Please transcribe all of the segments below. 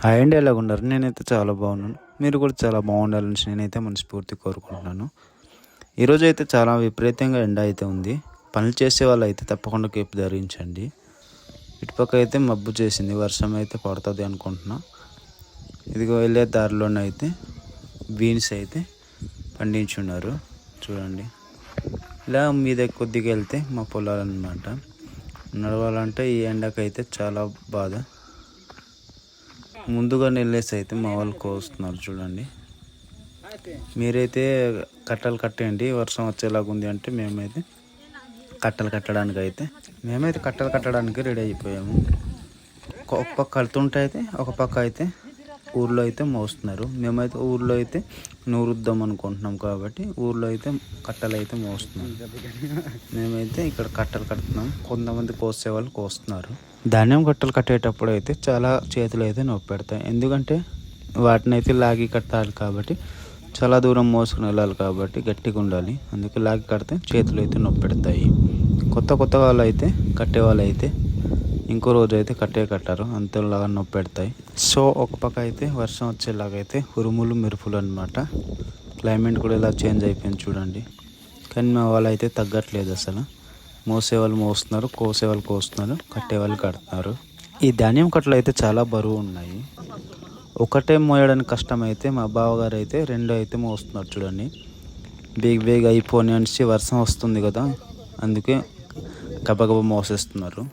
Hi అండి, ఎలాగున్నారు? నేనైతే చాలా బాగున్నాను. మీరు కూడా చాలా బాగుండాలని నేనైతే మనస్ఫూర్తి కోరుకుంటున్నాను. ఈరోజు అయితే చాలా విపరీతంగా ఎండ అయితే ఉంది. పనులు చేసే వాళ్ళు అయితే తప్పకుండా కేపు ధరించండి. ఇటుపక్క అయితే మబ్బు చేసింది, వర్షం అయితే పడుతుంది అనుకుంటున్నా. ఇదిగో వెళ్ళే దారిలోనైతే బీన్స్ అయితే పండించున్నారు చూడండి. ఇలా మీద కొద్దిగా వెళ్తే మా పొలాలు అన్నమాట. నడవాలంటే ఈ ఎండకైతే చాలా బాధ. ముందుగా వెళ్ళేసి అయితే మా వాళ్ళు కోస్తున్నారు చూడండి. మీరైతే కట్టలు కట్టేయండి, వర్షం వచ్చేలాగా ఉంది అంటే మేమైతే కట్టలు కట్టడానికి రెడీ అయిపోయాము. ఒక పక్క కడుతుంటే అయితే ఒక పక్క అయితే ఊర్లో అయితే మోస్తున్నారు. మేమైతే ఊర్లో అయితే నూరుద్దాం అనుకుంటున్నాం కాబట్టి ఊర్లో అయితే కట్టలు అయితే మోస్తున్నాం. మేమైతే ఇక్కడ కట్టలు కడుతున్నాం. కొంతమంది కోసే వాళ్ళు కోస్తున్నారు. ధాన్యం కట్టలు కట్టేటప్పుడు అయితే చాలా చేతులు అయితే నొప్పి పెడతాయి. ఎందుకంటే వాటిని అయితే లాగి కట్టాలి కాబట్టి, చాలా దూరం మోసుకుని వెళ్ళాలి కాబట్టి గట్టిగా ఉండాలి. అందుకే లాగి కడితే చేతులు అయితే నొప్పి పెడతాయి. కొత్త వాళ్ళు అయితే కట్టే వాళ్ళు అయితే ఇంకో రోజు అయితే కట్టారు, అంతలాగా నొప్పి పెడతాయి. సో ఒక పక్క అయితే వర్షం వచ్చేలాగైతే ఉరుములు మెరుపులు అనమాట. క్లైమేట్ కూడా ఇలా చేంజ్ అయిపోయింది చూడండి. కానీ మా వాళ్ళు అయితే తగ్గట్లేదు అసలు. మోసేవాళ్ళు మోస్తున్నారు, కోసేవాళ్ళు కోస్తున్నారు, కట్టేవాళ్ళు కడుతున్నారు. ఈ ధాన్యం కట్టలు అయితే చాలా బరువు ఉన్నాయి. ఒకటే మోయడానికి కష్టమైతే మా బావగారు అయితే రెండు అయితే మోస్తున్నారు చూడండి. బేగ అయిపోని అనేసి వర్షం వస్తుంది కదా, అందుకే గబగబా మోసేస్తున్నారు.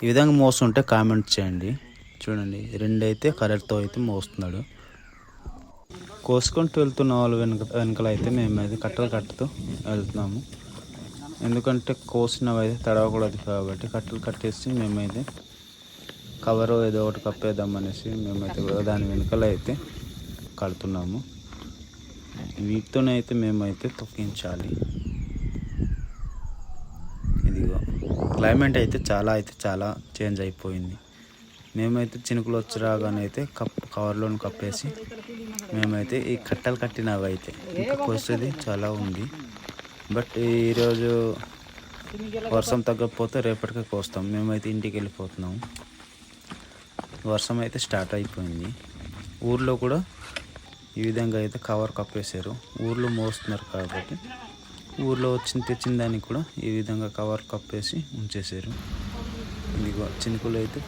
ఈ విధంగా మోస్తుంటే కామెంట్ చేయండి. చూడండి, రెండు అయితే కరెక్ట్తో అయితే మోస్తున్నాడు. కోసుకుంటూ వెళ్తున్న వాళ్ళు వెనకాల అయితే మేమైతే కట్టలు కట్టుతూ వెళ్తున్నాము. ఎందుకంటే కోసినవి అయితే తడవకూడదు కాబట్టి కట్టలు కట్టేసి మేమైతే కవర్ ఏదో ఒకటి కప్పేద్దామనేసి మేమైతే దాని వెనకాల అయితే కడుతున్నాము. వీటితోనైతే మేమైతే తొక్కించాలి. ఇదిగో క్లైమేట్ అయితే చాలా చేంజ్ అయిపోయింది. మేమైతే చినుకులు వచ్చి రాగానే అయితే కవర్లోని కప్పేసి మేమైతే ఈ కట్టలు కట్టినవి అయితే ఇంకా కోసేది చాలా ఉంది. బట్ ఈరోజు వర్షం తగ్గకపోతే రేపటికే కోస్తాం. మేమైతే ఇంటికి వెళ్ళిపోతున్నాము. వర్షం అయితే స్టార్ట్ అయిపోయింది. ఊర్లో కూడా ఈ విధంగా అయితే కవర్ కప్పేశారు. ఊర్లో మోస్తున్నారు కాబట్టి ఊర్లో తెచ్చిన దానికి కూడా ఈ విధంగా కవర్ కప్పేసి ఉంచేసారు. ఇదిగో చినుకులు అయితే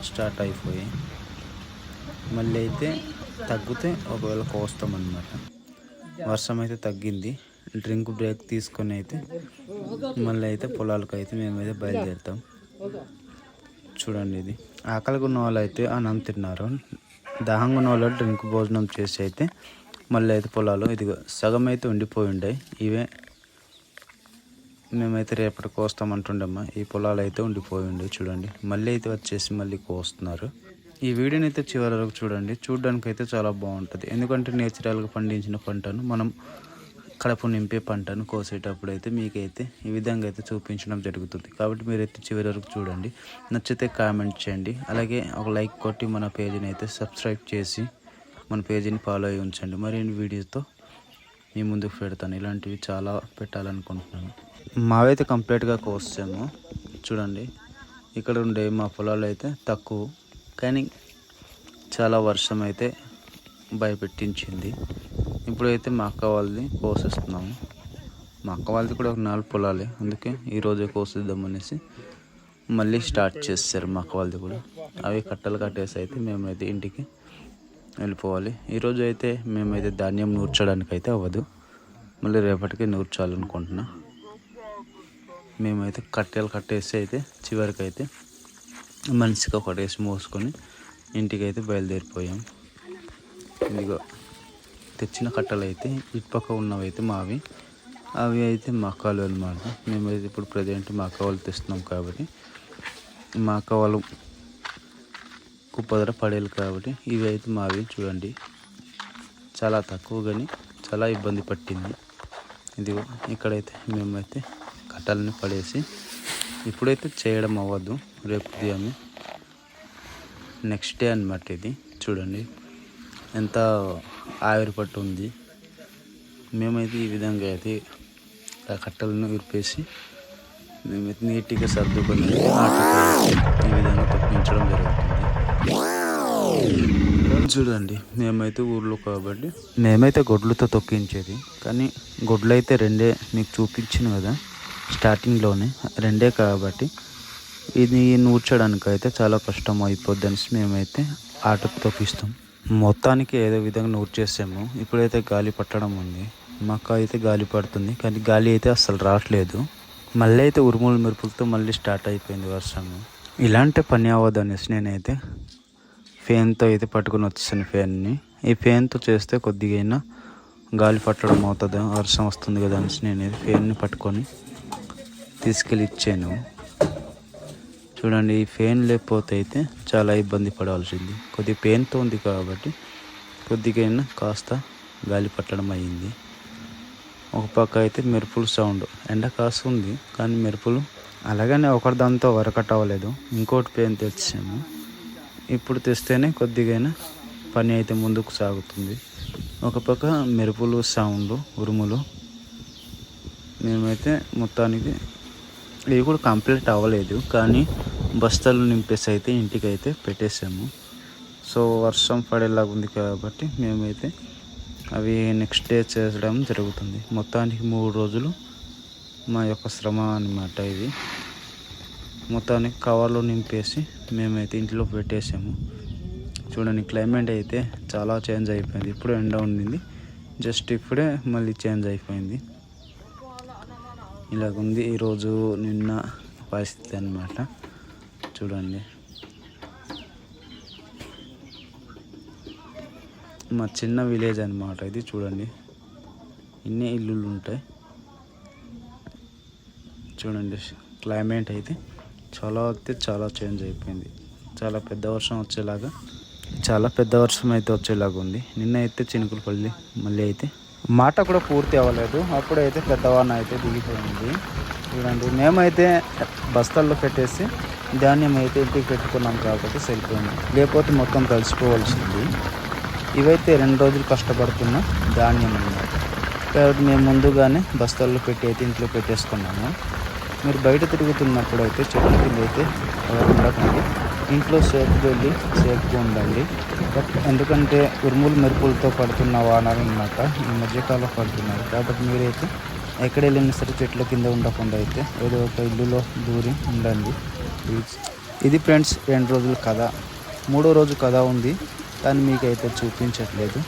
స్టార్ట్ అయిపోయాయి. మళ్ళీ అయితే తగ్గితే ఒకవేళ కోస్తామన్నమాట. వర్షం అయితే తగ్గింది. డ్రింక్ బ్రేక్ తీసుకొని అయితే మళ్ళీ అయితే పొలాలకు అయితే మేమైతే బయలుదేరుతాం. చూడండి, ఇది ఆకలిగా ఉన్న వాళ్ళు అయితే అన్నం తిన్నారు. దాహంగా ఉన్న వాళ్ళు డ్రింక్ భోజనం చేసి అయితే మళ్ళీ అయితే పొలాలు ఇదిగో సగం అయితే ఉండిపోయి ఉండే. ఇవే మేమైతే రేపటి కోస్తామంటుండమ్మా. ఈ పొలాలు అయితే ఉండిపోయి ఉండే చూడండి. మళ్ళీ అయితే వచ్చేసి మళ్ళీ కోస్తున్నారు. ఈ వీడియోని అయితే చివరి వరకు చూడండి. చూడడానికి అయితే చాలా బాగుంటుంది. ఎందుకంటే నేచురల్గా పండించిన పంటను మనం కడుపు నింపే పంటను కోసేటప్పుడు అయితే మీకైతే ఈ విధంగా అయితే చూపించడం జరుగుతుంది. కాబట్టి మీరైతే చివరి వరకు చూడండి. నచ్చితే కామెంట్ చేయండి. అలాగే ఒక లైక్ కొట్టి మన పేజీని అయితే సబ్స్క్రైబ్ చేసి మన పేజీని ఫాలో అయ్యి ఉంచండి. మరిన్ని వీడియోస్తో మీ ముందుకు పెడతాను. ఇలాంటివి చాలా పెట్టాలనుకుంటున్నాను. మావైతే కంప్లీట్గా కోసాము చూడండి. ఇక్కడ ఉండే మా పొలాలు అయితే తక్కువ, కానీ చాలా వర్షం అయితే భయపెట్టించింది. ఇప్పుడైతే మా అక్క వాళ్ళది కోసేస్తున్నాము. మా అక్క వాళ్ళది కూడా ఒక 4 పొలాలే, అందుకే ఈరోజే కోసేద్దామనేసి మళ్ళీ స్టార్ట్ చేస్తారు మా అక్క వాళ్ళది కూడా. అవి కట్టలు కట్టేసి అయితే మేమైతే ఇంటికి వెళ్ళిపోవాలి. ఈరోజు అయితే మేమైతే ధాన్యం నూర్చడానికి అయితే అవ్వదు, మళ్ళీ రేపటికి నూర్చాలనుకుంటున్నా. మేమైతే కట్టెలు కట్టేసి అయితే చివరికి అయితే మనిషికి ఒకటేసి మోసుకొని ఇంటికి అయితే బయలుదేరిపోయాం. ఇదిగో తెచ్చిన కట్టలు అయితే ఇటుపక్క ఉన్నవి అయితే మావి, అవి అయితే మా అక్కలు అన్నమాట. మేమైతే ఇప్పుడు ప్రజెంట్ మా అక్క వాళ్ళు తెస్తున్నాం కాబట్టి మా అక్క వాళ్ళు కుప్పదర పడేలు కాబట్టి ఇవి అయితే మావి. చూడండి, చాలా తక్కువ కానీ చాలా ఇబ్బంది పట్టింది. ఇదిగో ఇక్కడైతే మేమైతే కట్టలని పడేసి ఇప్పుడైతే చేయడం అవ్వదు, రేపు ఉదయమే నెక్స్ట్ డే అన్నమాట. ఇది చూడండి ఎంత ఆవిరి పట్టు ఉంది. మేమైతే ఈ విధంగా అయితే ఆ కట్టలను విరిపేసి మేమైతే నీట్గా సర్దుకొని ఈ విధంగా తప్పించడం జరుగుతుంది. చూడండి, మేమైతే ఊర్లో కాబట్టి మేమైతే గొడ్లతో తొక్కించేది, కానీ గొడ్లు అయితే రెండే మీకు చూపించిన కదా స్టార్టింగ్లోనే, రెండే కాబట్టి ఇది నూర్చడానికి అయితే చాలా కష్టం అయిపోద్ది అనేసి మేమైతే ఆటకు తొక్కిస్తాం. మొత్తానికి ఏదో విధంగా నూర్చేసాము. ఇప్పుడైతే గాలి పట్టడం ఉంది, మాకు అయితే గాలి పడుతుంది, కానీ గాలి అయితే అస్సలు రావట్లేదు. మళ్ళీ అయితే ఉరుములు మెరుపులతో మళ్ళీ స్టార్ట్ అయిపోయింది వర్షము. ఇలాంటి పని అవ్వదు అనేసి నేనైతే ఫ్యాన్తో అయితే పట్టుకొని వచ్చేసాను ఫ్యాన్ని. ఈ ఫ్యాన్తో చేస్తే కొద్దిగా అయినా గాలి పట్టడం అవుతుంది, వర్షం వస్తుంది కదా అనేసి నేను ఫ్యాన్ని పట్టుకొని తీసుకెళ్ళి ఇచ్చాను. చూడండి, ఈ ఫ్యాన్ లేకపోతే అయితే చాలా ఇబ్బంది పడాల్సింది. కొద్దిగా పెయిన్తో ఉంది కాబట్టి కొద్దిగా అయినా కాస్త గాలి పట్టడం అయ్యింది. ఒక పక్క అయితే మెరుపులు సౌండ్, ఎండ కాస్తుంది కానీ మెరుపులు అలాగనే ఒకటి దాంతో వర్కౌట్ అవ్వలేదు. ఇంకోటి పెయిన్ తెచ్చాము, ఇప్పుడు తెస్తేనే కొద్దిగా పని అయితే ముందుకు సాగుతుంది. ఒక పక్క మెరుపులు సౌండ్ ఉరుములు, మేమైతే మొత్తానికి ఇవి కూడా కంప్లీట్ అవ్వలేదు, కానీ బస్తాలు నింపేసి అయితే ఇంటికి అయితే పెట్టేసాము. సో వర్షం పడేలాగా ఉంది కాబట్టి మేమైతే అవి నెక్స్ట్ డే చేయడం జరుగుతుంది. మొత్తానికి 3 రోజులు మా యొక్క శ్రమ అన్నమాట ఇది. మొత్తానికి కవర్లో నింపేసి మేమైతే ఇంట్లో పెట్టేసాము. చూడండి, క్లైమేట్ అయితే చాలా చేంజ్ అయిపోయింది. ఇప్పుడు ఎండ ఉండింది, జస్ట్ ఇప్పుడే మళ్ళీ చేంజ్ అయిపోయింది. ఇలాగుంది ఈరోజు నిన్న పరిస్థితి అన్నమాట. చూడండి, మా చిన్న విలేజ్ అన్నమాట ఇది. చూడండి, ఇన్ని ఇల్లులు ఉంటాయి. చూడండి, క్లైమేట్ అయితే చాలా చేంజ్ అయిపోయింది. చాలా పెద్ద వర్షం వచ్చేలాగా ఉంది. నిన్న అయితే చినుకులు పల్లి మళ్ళీ అయితే మాట కూడా పూర్తి అవ్వలేదు, అప్పుడైతే పెద్దవాన అయితే దిగిపోయింది. చూడండి, మేమైతే బస్తాల్లో పెట్టేసి ధాన్యం అయితే ఇంటికి పెట్టుకున్నాం కాబట్టి సరిపోయింది, లేకపోతే మొత్తం తడిసిపోవాల్సింది. ఇవైతే 2 రోజులు కష్టపడుతున్న ధాన్యం అన్నమాట. కాబట్టి మేము ముందుగానే బస్తాల్లో పెట్టి అయితే ఇంట్లో పెట్టేసుకున్నాము. మీరు బయట తిరుగుతున్నప్పుడు అయితే చెట్ల కింద అయితే ఉండకండి, ఇంట్లో సేఫ్గా వెళ్ళి సేఫ్గా ఉండండి. ఎందుకంటే ఉరుములు మెరుపులతో పడుతున్న వానలు అన్నమాట ఈ మధ్యకాలం పడుతున్నాయి. కాబట్టి మీరైతే ఎక్కడ వెళ్ళినా సరే చెట్ల కింద ఉండకుండా అయితే ఏదో ఒక ఇల్లులో దూరి ఉండండి. ఇది ఫ్రెండ్స్ 2 రోజుల కథ. 3వ రోజు కథ ఉంది, కానీ మీకైతే చూపించట్లేదు.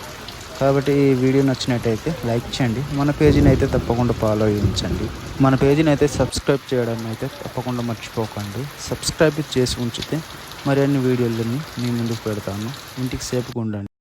కాబట్టి ఈ వీడియో నచ్చినట్టయితే లైక్ చేయండి, మన పేజీని అయితే తప్పకుండా ఫాలో అయ్యించండి, మన పేజీని అయితే సబ్స్క్రైబ్ చేయడం అయితే తప్పకుండా మర్చిపోకండి. సబ్స్క్రైబ్ చేసి ఉంచితే మరిన్ని వీడియోలని మీ ముందుకు పెడతాను. ఇంటికి సేఫ్గా ఉండండి.